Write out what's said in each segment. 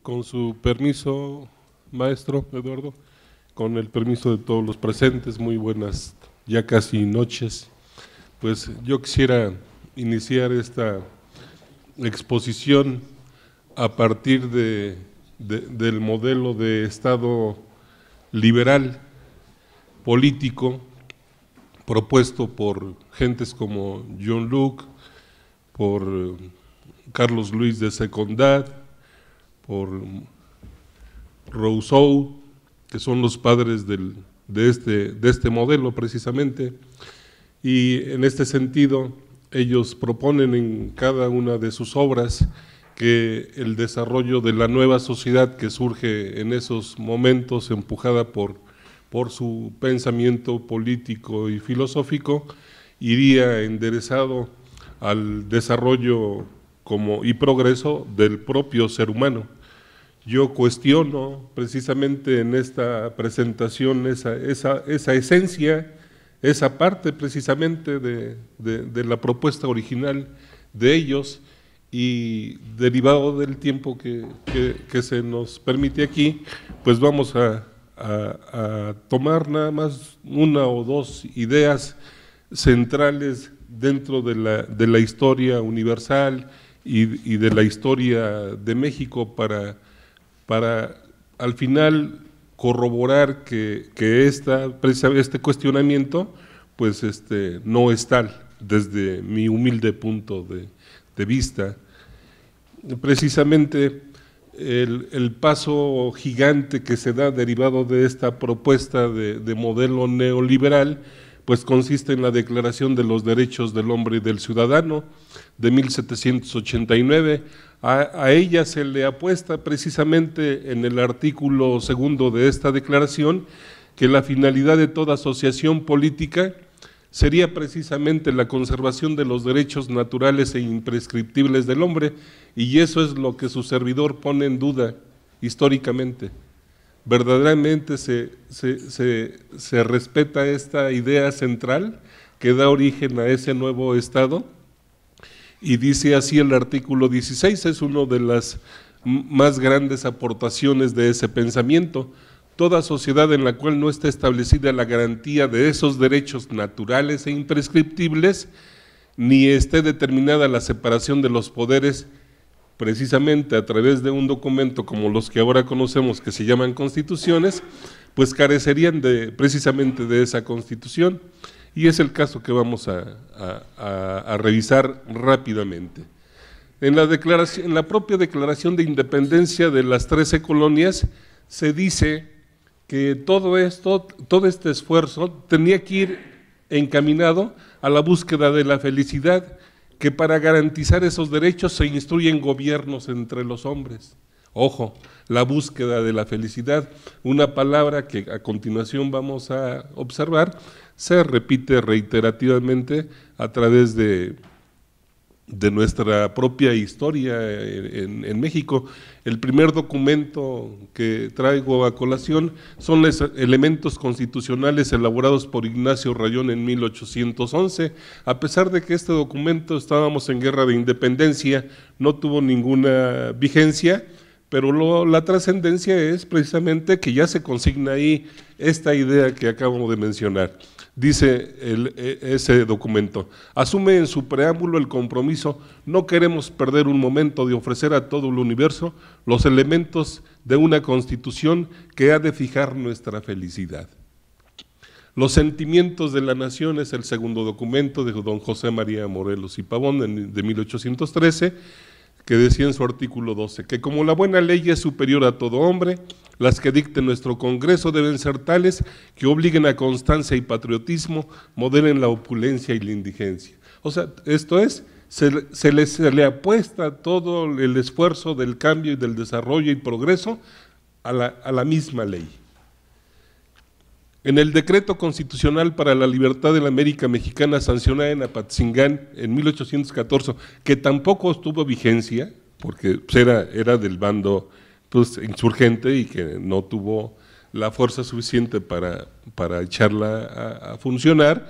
Con su permiso, maestro Eduardo, con el permiso de todos los presentes, muy buenas ya casi noches. Pues yo quisiera iniciar esta exposición a partir del modelo de Estado liberal político propuesto por gentes como John Locke, por Carlos Luis de Secondat, por Rousseau, que son los padres de este modelo precisamente, y en este sentido ellos proponen en cada una de sus obras que el desarrollo de la nueva sociedad que surge en esos momentos, empujada por su pensamiento político y filosófico, iría enderezado al desarrollo y progreso del propio ser humano. Yo cuestiono precisamente en esta presentación esa esencia, esa parte precisamente de la propuesta original de ellos, y derivado del tiempo que se nos permite aquí, pues vamos a tomar nada más una o dos ideas centrales dentro de la historia universal y de la historia de México para al final corroborar que este cuestionamiento pues no es tal desde mi humilde punto de vista. Precisamente el paso gigante que se da derivado de esta propuesta de modelo neoliberal pues consiste en la Declaración de los Derechos del Hombre y del Ciudadano de 1789. A ella se le apuesta precisamente en el artículo 2 de esta declaración que la finalidad de toda asociación política sería precisamente la conservación de los derechos naturales e imprescriptibles del hombre, y eso es lo que su servidor pone en duda históricamente. Verdaderamente se respeta esta idea central que da origen a ese nuevo Estado, y dice así el artículo 16, es una de las más grandes aportaciones de ese pensamiento: toda sociedad en la cual no esté establecida la garantía de esos derechos naturales e imprescriptibles, ni esté determinada la separación de los poderes, precisamente a través de un documento como los que ahora conocemos que se llaman constituciones, pues carecerían precisamente de esa constitución. Y es el caso que vamos a revisar rápidamente. En la propia Declaración de Independencia de las 13 colonias se dice que todo este esfuerzo tenía que ir encaminado a la búsqueda de la felicidad, que para garantizar esos derechos se instruyen gobiernos entre los hombres. Ojo, la búsqueda de la felicidad, una palabra que a continuación vamos a observar, se repite reiterativamente a través de nuestra propia historia en México. El primer documento que traigo a colación son los elementos constitucionales elaborados por Ignacio Rayón en 1811. A pesar de que este documento, estábamos en guerra de independencia, no tuvo ninguna vigencia, pero la trascendencia es precisamente que ya se consigna ahí esta idea que acabo de mencionar. Dice ese documento: asume en su preámbulo el compromiso: no queremos perder un momento de ofrecer a todo el universo los elementos de una constitución que ha de fijar nuestra felicidad. Los sentimientos de la nación es el segundo documento de don José María Morelos y Pavón de 1813, que decía en su artículo 12, que como la buena ley es superior a todo hombre, las que dicte nuestro Congreso deben ser tales que obliguen a constancia y patriotismo, moderen la opulencia y la indigencia. O sea, esto es, se le apuesta todo el esfuerzo del cambio y del desarrollo y progreso a la misma ley. En el Decreto Constitucional para la Libertad de la América Mexicana, sancionada en Apatzingán en 1814, que tampoco tuvo vigencia, porque era del bando insurgente y que no tuvo la fuerza suficiente para echarla a funcionar,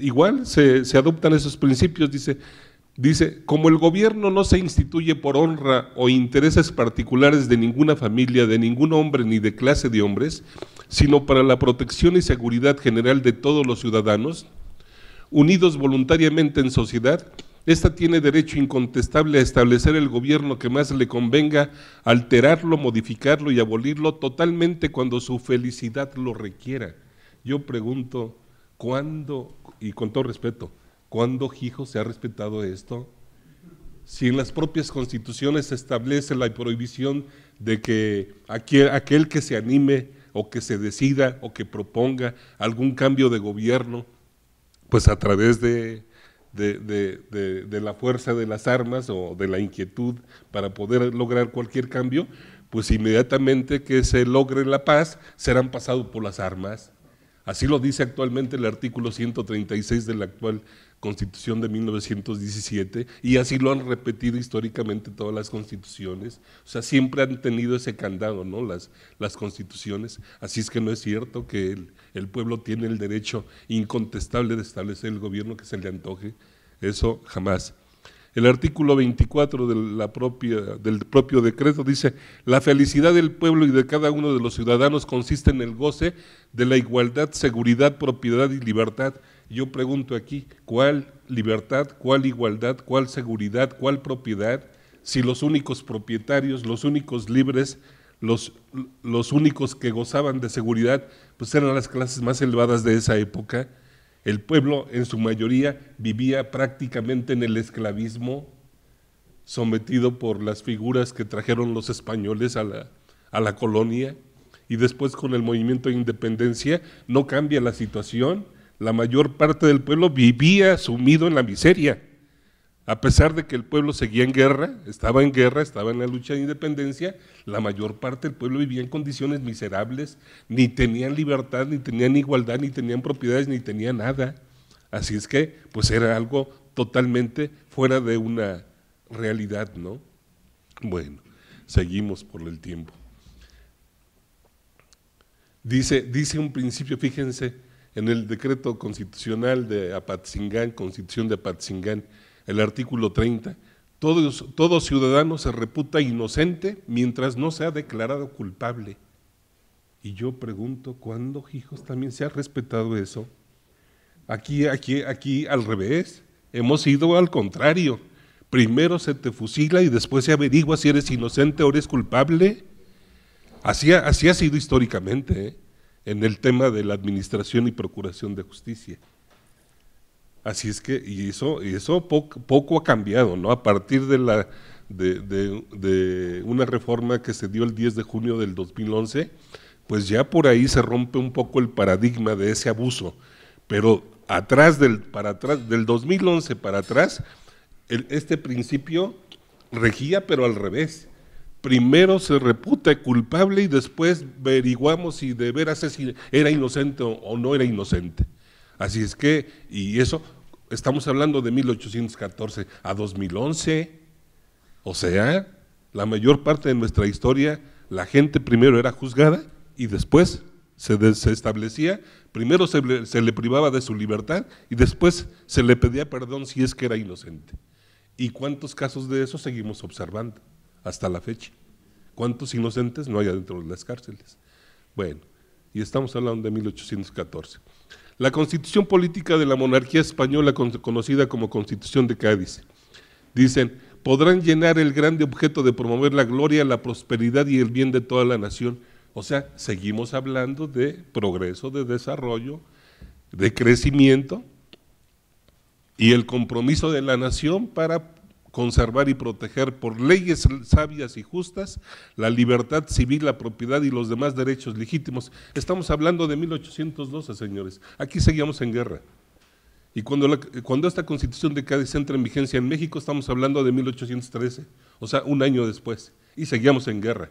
igual se adoptan esos principios. Dice: Dice, como el gobierno no se instituye por honra o intereses particulares de ninguna familia, de ningún hombre ni de clase de hombres, sino para la protección y seguridad general de todos los ciudadanos, unidos voluntariamente en sociedad, ésta tiene derecho incontestable a establecer el gobierno que más le convenga, alterarlo, modificarlo y abolirlo totalmente cuando su felicidad lo requiera. Yo pregunto, ¿cuándo, y con todo respeto, cuándo, hijo, se ha respetado esto? Si en las propias constituciones se establece la prohibición de que aquel que se anime o que se decida o que proponga algún cambio de gobierno, pues a través de la fuerza de las armas o de la inquietud para poder lograr cualquier cambio, pues inmediatamente que se logre la paz, serán pasados por las armas. Así lo dice actualmente el artículo 136 de la actual Constitución de 1917, y así lo han repetido históricamente todas las constituciones. O sea, siempre han tenido ese candado, ¿no? Las constituciones. Así es que no es cierto que el pueblo tiene el derecho incontestable de establecer el gobierno que se le antoje. Eso jamás. El artículo 24 del propio decreto dice: la felicidad del pueblo y de cada uno de los ciudadanos consiste en el goce de la igualdad, seguridad, propiedad y libertad. Yo pregunto aquí, ¿cuál libertad, cuál igualdad, cuál seguridad, cuál propiedad? Si los únicos propietarios, los únicos libres, los únicos que gozaban de seguridad, pues eran las clases más elevadas de esa época. El pueblo en su mayoría vivía prácticamente en el esclavismo, sometido por las figuras que trajeron los españoles a la colonia, y después con el movimiento de independencia no cambia la situación. La mayor parte del pueblo vivía sumido en la miseria, a pesar de que el pueblo seguía en guerra, estaba en la lucha de independencia. La mayor parte del pueblo vivía en condiciones miserables, ni tenían libertad, ni tenían igualdad, ni tenían propiedades, ni tenían nada. Así es que, pues era algo totalmente fuera de una realidad, ¿no? Bueno, seguimos por el tiempo. Dice un principio, fíjense, en el decreto constitucional de Apatzingán, Constitución de Apatzingán, el artículo 30, todo ciudadano se reputa inocente mientras no sea declarado culpable. Y yo pregunto, ¿cuándo, hijos, también se ha respetado eso? Aquí al revés, hemos ido al contrario. Primero se te fusila y después se averigua si eres inocente o eres culpable. Así ha sido históricamente, en el tema de la administración y procuración de justicia. Así es que, y eso poco ha cambiado, ¿no? A partir de una reforma que se dio el 10 de junio del 2011, pues ya por ahí se rompe un poco el paradigma de ese abuso, pero del 2011 para atrás, este principio regía, pero al revés. Primero se reputa culpable y después averiguamos si de veras era inocente o no era inocente. Así es que, y eso, estamos hablando de 1814 a 2011, o sea, la mayor parte de nuestra historia, la gente primero era juzgada y después se establecía, primero se le privaba de su libertad y después se le pedía perdón si es que era inocente. ¿Y cuántos casos de eso seguimos observando hasta la fecha? ¿Cuántos inocentes no hay dentro de las cárceles? Bueno, y estamos hablando de 1814. La Constitución Política de la Monarquía Española, conocida como Constitución de Cádiz, dicen: podrán llenar el grande objeto de promover la gloria, la prosperidad y el bien de toda la nación. O sea, seguimos hablando de progreso, de desarrollo, de crecimiento, y el compromiso de la nación para conservar y proteger por leyes sabias y justas la libertad civil, la propiedad y los demás derechos legítimos. Estamos hablando de 1812, señores. Aquí seguíamos en guerra. Y cuando esta Constitución de Cádiz entra en vigencia en México, estamos hablando de 1813, o sea, un año después, y seguíamos en guerra.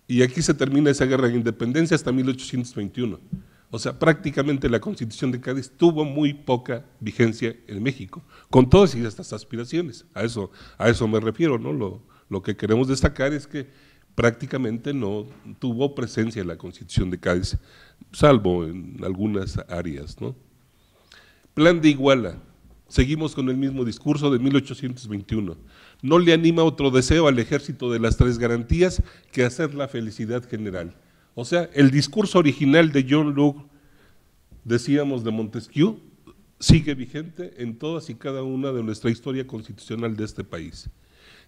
Y aquí se termina esa guerra de independencia hasta 1821. O sea, prácticamente la Constitución de Cádiz tuvo muy poca vigencia en México, con todas estas aspiraciones. A eso me refiero, ¿no? Lo que queremos destacar es que prácticamente no tuvo presencia la Constitución de Cádiz, salvo en algunas áreas, ¿no? Plan de Iguala. Seguimos con el mismo discurso de 1821. No le anima otro deseo al ejército de las tres garantías que hacer la felicidad general. O sea, el discurso original de John Locke, decíamos de Montesquieu, sigue vigente en todas y cada una de nuestra historia constitucional de este país.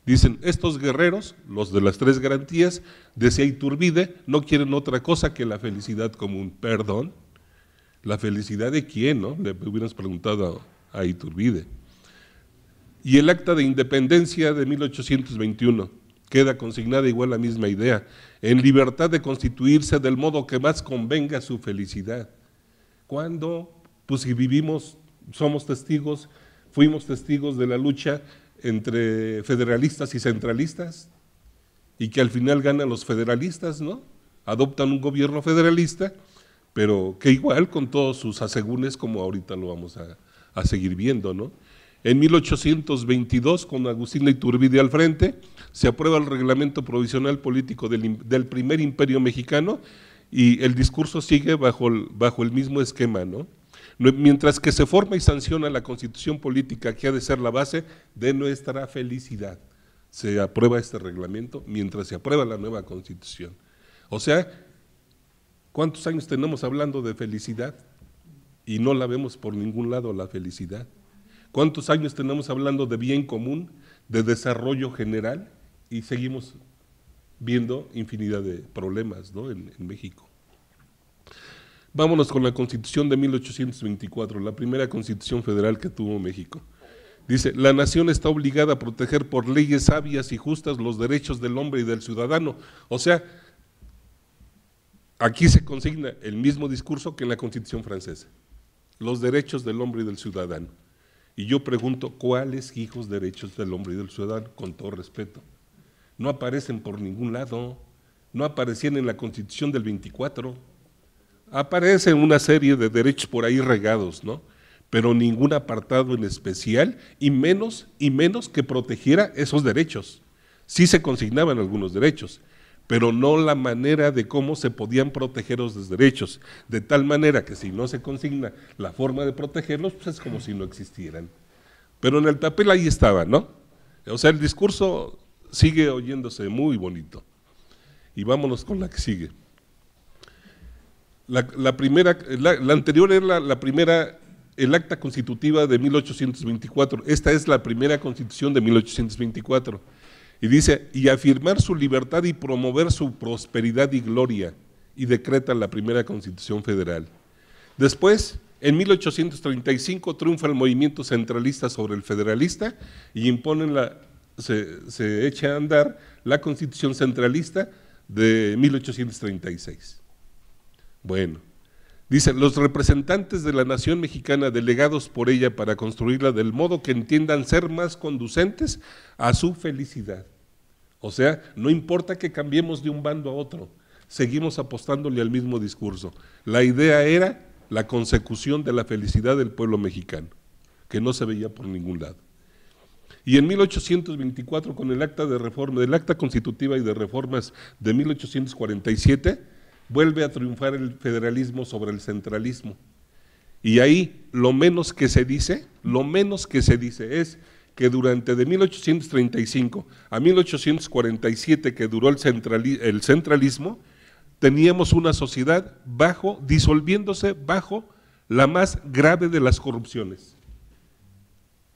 Dicen, estos guerreros, los de las tres garantías, decía Iturbide, no quieren otra cosa que la felicidad común. Perdón, ¿la felicidad de quién, no? Le hubiéramos preguntado a Iturbide. Y el acta de independencia de 1821, queda consignada igual la misma idea, en libertad de constituirse del modo que más convenga su felicidad. ¿Cuándo? Pues si vivimos, somos testigos, fuimos testigos de la lucha entre federalistas y centralistas, y que al final ganan los federalistas, ¿no? Adoptan un gobierno federalista, pero que igual con todos sus asegúnes, como ahorita lo vamos a seguir viendo, ¿no? En 1822, con Agustín Iturbide al frente, se aprueba el reglamento provisional político del primer imperio mexicano y el discurso sigue bajo el mismo esquema, ¿no? Mientras que se forma y sanciona la constitución política que ha de ser la base de nuestra felicidad. Se aprueba este reglamento mientras se aprueba la nueva constitución. O sea, ¿cuántos años tenemos hablando de felicidad? Y no la vemos por ningún lado la felicidad. ¿Cuántos años tenemos hablando de bien común, de desarrollo general? Y seguimos viendo infinidad de problemas, ¿no? en México. Vámonos con la Constitución de 1824, la primera Constitución federal que tuvo México. Dice, la nación está obligada a proteger por leyes sabias y justas los derechos del hombre y del ciudadano. O sea, aquí se consigna el mismo discurso que en la Constitución francesa, los derechos del hombre y del ciudadano. Y yo pregunto, ¿cuáles hijos derechos del hombre y del ciudadano? Con todo respeto. No aparecen por ningún lado, no aparecían en la Constitución del 24, aparecen una serie de derechos por ahí regados, ¿no? Pero ningún apartado en especial, y menos que protegiera esos derechos. Sí se consignaban algunos derechos, pero no la manera de cómo se podían proteger esos derechos, de tal manera que si no se consigna la forma de protegerlos, pues es como si no existieran. Pero en el papel ahí estaba, ¿no? O sea, el discurso sigue oyéndose muy bonito. Y vámonos con la que sigue. La anterior era la primera, el acta constitutiva de 1824, esta es la primera constitución de 1824, y dice, y afirmar su libertad y promover su prosperidad y gloria, y decreta la primera constitución federal. Después, en 1835, triunfa el movimiento centralista sobre el federalista, y imponen se echa a andar la constitución centralista de 1836. Bueno, dice, los representantes de la nación mexicana delegados por ella para construirla del modo que entiendan ser más conducentes a su felicidad. O sea, no importa que cambiemos de un bando a otro, seguimos apostándole al mismo discurso. La idea era la consecución de la felicidad del pueblo mexicano, que no se veía por ningún lado. Y en 1824, con el acta de reforma, del acta constitutiva y de reformas de 1847, vuelve a triunfar el federalismo sobre el centralismo. Y ahí lo menos que se dice es que durante de 1835 a 1847, que duró el centralismo, teníamos una sociedad disolviéndose bajo la más grave de las corrupciones.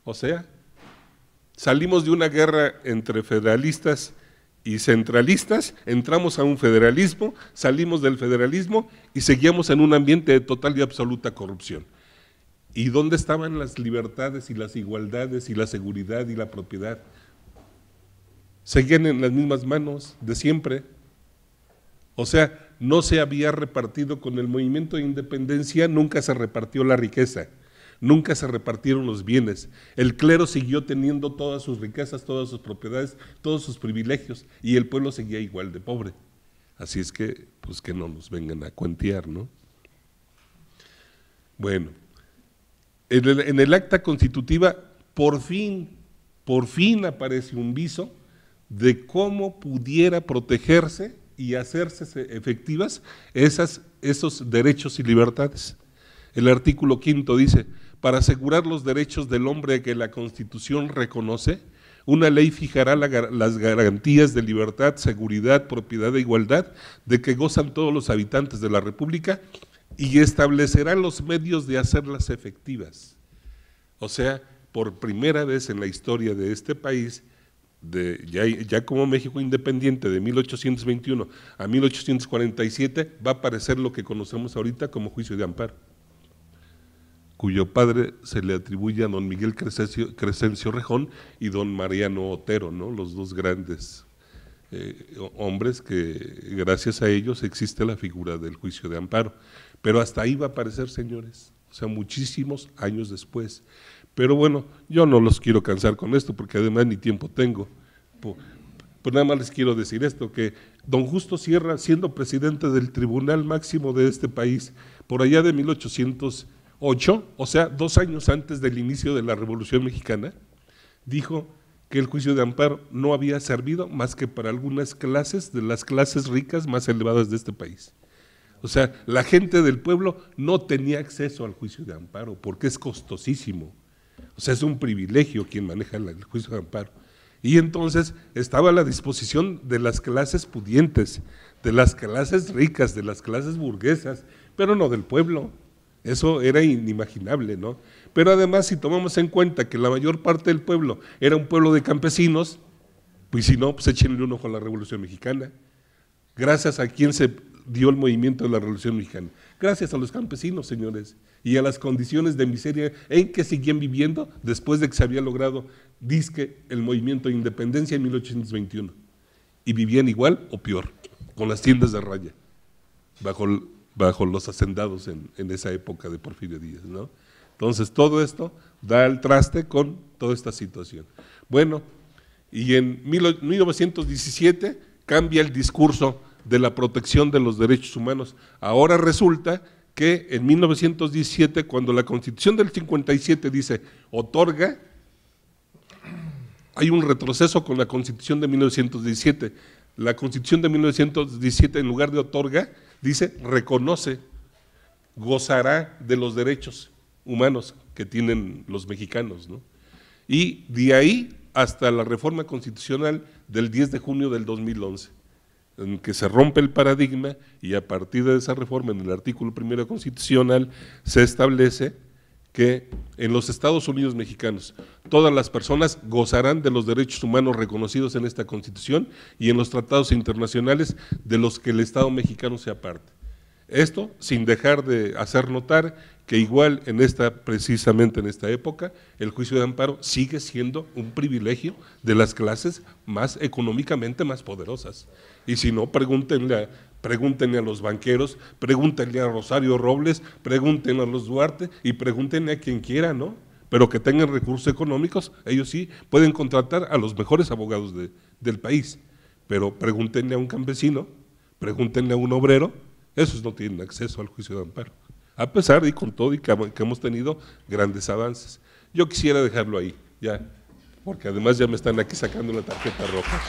O sea, salimos de una guerra entre federalistas y centralistas, entramos a un federalismo, salimos del federalismo y seguíamos en un ambiente de total y absoluta corrupción. ¿Y dónde estaban las libertades y las igualdades y la seguridad y la propiedad? Seguían en las mismas manos de siempre. O sea, no se había repartido con el movimiento de independencia, nunca se repartió la riqueza. Nunca se repartieron los bienes, el clero siguió teniendo todas sus riquezas, todas sus propiedades, todos sus privilegios, y el pueblo seguía igual de pobre. Así es que, pues que no nos vengan a cuentear, ¿no? Bueno, en el acta constitutiva, por fin aparece un viso de cómo pudiera protegerse y hacerse efectivas esos derechos y libertades. El artículo 5 dice, para asegurar los derechos del hombre que la Constitución reconoce, una ley fijará las garantías de libertad, seguridad, propiedad e igualdad de que gozan todos los habitantes de la República y establecerá los medios de hacerlas efectivas. O sea, por primera vez en la historia de este país, ya como México independiente de 1821 a 1847, va a aparecer lo que conocemos ahorita como juicio de amparo, cuyo padre se le atribuye a don Miguel Crescencio Rejón y don Mariano Otero, ¿no? Los dos grandes hombres que gracias a ellos existe la figura del juicio de amparo. Pero hasta ahí va a aparecer, señores, o sea, muchísimos años después. Pero bueno, yo no los quiero cansar con esto, porque además ni tiempo tengo. Pues nada más les quiero decir esto, que don Justo Sierra, siendo presidente del Tribunal Máximo de este país, por allá de 1808, o sea, 2 años antes del inicio de la Revolución Mexicana, dijo que el juicio de amparo no había servido más que para algunas clases, de las clases ricas más elevadas de este país. O sea, la gente del pueblo no tenía acceso al juicio de amparo, porque es costosísimo. O sea, es un privilegio quien maneja el juicio de amparo. Y entonces estaba a la disposición de las clases pudientes, de las clases ricas, de las clases burguesas, pero no del pueblo. Eso era inimaginable, ¿no? Pero además, si tomamos en cuenta que la mayor parte del pueblo era un pueblo de campesinos, pues si no, pues échenle un ojo a la Revolución Mexicana. Gracias a quien se dio el movimiento de la Revolución Mexicana. Gracias a los campesinos, señores, y a las condiciones de miseria en que seguían viviendo después de que se había logrado, dizque, el movimiento de independencia en 1821. Y vivían igual o peor, con las tiendas de raya, bajo los hacendados en esa época de Porfirio Díaz, ¿no? Entonces, todo esto da el traste con toda esta situación. Bueno, y en 1917 cambia el discurso de la protección de los derechos humanos. Ahora resulta que en 1917, cuando la Constitución del 57 dice otorga, hay un retroceso con la Constitución de 1917. La Constitución de 1917, en lugar de otorga, dice reconoce, gozará de los derechos humanos que tienen los mexicanos, ¿no? Y de ahí hasta la reforma constitucional del 10 de junio del 2011, en que se rompe el paradigma y a partir de esa reforma en el artículo 1 constitucional se establece que en los Estados Unidos mexicanos todas las personas gozarán de los derechos humanos reconocidos en esta Constitución y en los tratados internacionales de los que el Estado mexicano sea parte. Esto sin dejar de hacer notar que igual precisamente en esta época, el juicio de amparo sigue siendo un privilegio de las clases más económicamente más poderosas. Y si no, pregúntenle a los banqueros, pregúntenle a Rosario Robles, pregúntenle a los Duarte y pregúntenle a quien quiera, ¿no? Pero que tengan recursos económicos, ellos sí pueden contratar a los mejores abogados del país. Pero pregúntenle a un campesino, pregúntenle a un obrero, esos no tienen acceso al juicio de amparo, a pesar y con todo y que hemos tenido grandes avances. Yo quisiera dejarlo ahí, ya, porque además ya me están aquí sacando la tarjeta roja.